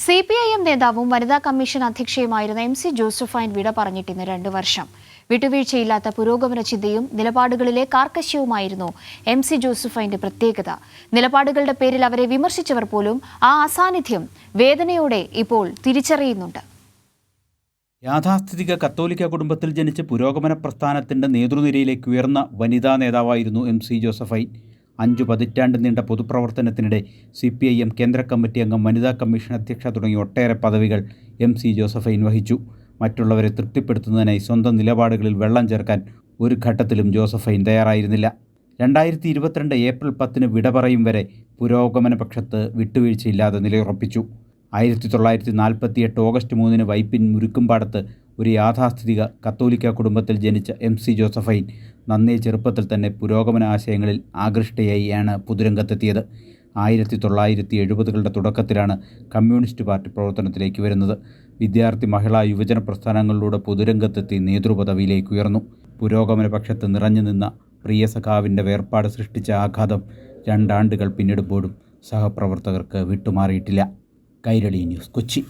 CPIM നേതാവും വനിതാ commission അധ്യക്ഷയുമായിരുന്ന MC Josephine വിട പറഞ്ഞിട്ട് ഇന്ന് 2 വർഷം. വിട്ടുവീഴ്ചയില്ലാത്ത പുരോഗമന ചിന്തയും നിലപാടുകളിലെ കാർക്കശ്യവുമായിരുന്നു MC ജോസഫൈന്റെ പ്രത്യേകത. നിലപാടുകളുടെ പേരിൽ അവരെ വിമർശിച്ചവർ പോലും ആ അസാന്നിധ്യം വേദനയോടെ ഇപ്പോൾ തിരിച്ചറിയുന്നുണ്ട്. യാഥാസ്ഥിതിക കത്തോലിക്ക കുടുംബത്തിൽ ജനിച്ച് പുരോഗമന പ്രസ്ഥാനത്തിൻ്റെ നേതൃനിരയിലേക്ക് ഉയർന്ന വനിതാ നേതാവായിരുന്നു MC ജോസഫൈൻ. 5 പതിറ്റാണ്ട് നീണ്ട പൊതുപ്രവർത്തനത്തിനിടെ CPIM കേന്ദ്ര കമ്മിറ്റി അംഗം, വനിതാ കമ്മീഷൻ അധ്യക്ഷ തുടങ്ങിയ ഒട്ടേറെ പദവികൾ MC ജോസഫൈൻ വഹിച്ചു. മറ്റുള്ളവരെ തൃപ്തിപ്പെടുത്തുന്നതിനായി സ്വന്തം നിലപാടുകളിൽ വെള്ളം ചേർക്കാൻ ഒരു ഘട്ടത്തിലും ജോസഫൈൻ തയ്യാറായിരുന്നില്ല. 2022 ഏപ്രിൽ 10 വിട പറയും വരെ പുരോഗമന പക്ഷത്ത് വിട്ടുവീഴ്ചയില്ലാതെ നിലയുറപ്പിച്ചു. 1948 ഓഗസ്റ്റ് 3 വൈപ്പിൻ മുരുക്കുംപാടത്ത് ഒരു യാഥാസ്ഥിതിക കത്തോലിക്ക കുടുംബത്തിൽ ജനിച്ച MC ജോസഫൈൻ നന്നേ ചെറുപ്പത്തിൽ തന്നെ പുരോഗമന ആശയങ്ങളിൽ ആകൃഷ്ടയായാണ് പൊതുരംഗത്തെത്തിയത്. 1970കളുടെ തുടക്കത്തിലാണ് കമ്മ്യൂണിസ്റ്റ് പാർട്ടി പ്രവർത്തനത്തിലേക്ക് വരുന്നത്. വിദ്യാർത്ഥി, മഹിളാ, യുവജന പ്രസ്ഥാനങ്ങളിലൂടെ പൊതുരംഗത്തെത്തി നേതൃപദവിയിലേക്ക് ഉയർന്നു. പുരോഗമന പക്ഷത്ത് നിറഞ്ഞു നിന്ന പ്രിയ സഖാവിൻ്റെ വേർപാട് സൃഷ്ടിച്ച ആഘാതം 2 ആണ്ടുകൾ പിന്നിടുമ്പോഴും സഹപ്രവർത്തകർക്ക് വിട്ടുമാറിയിട്ടില്ല. കൈരളി ന്യൂസ്, കൊച്ചി.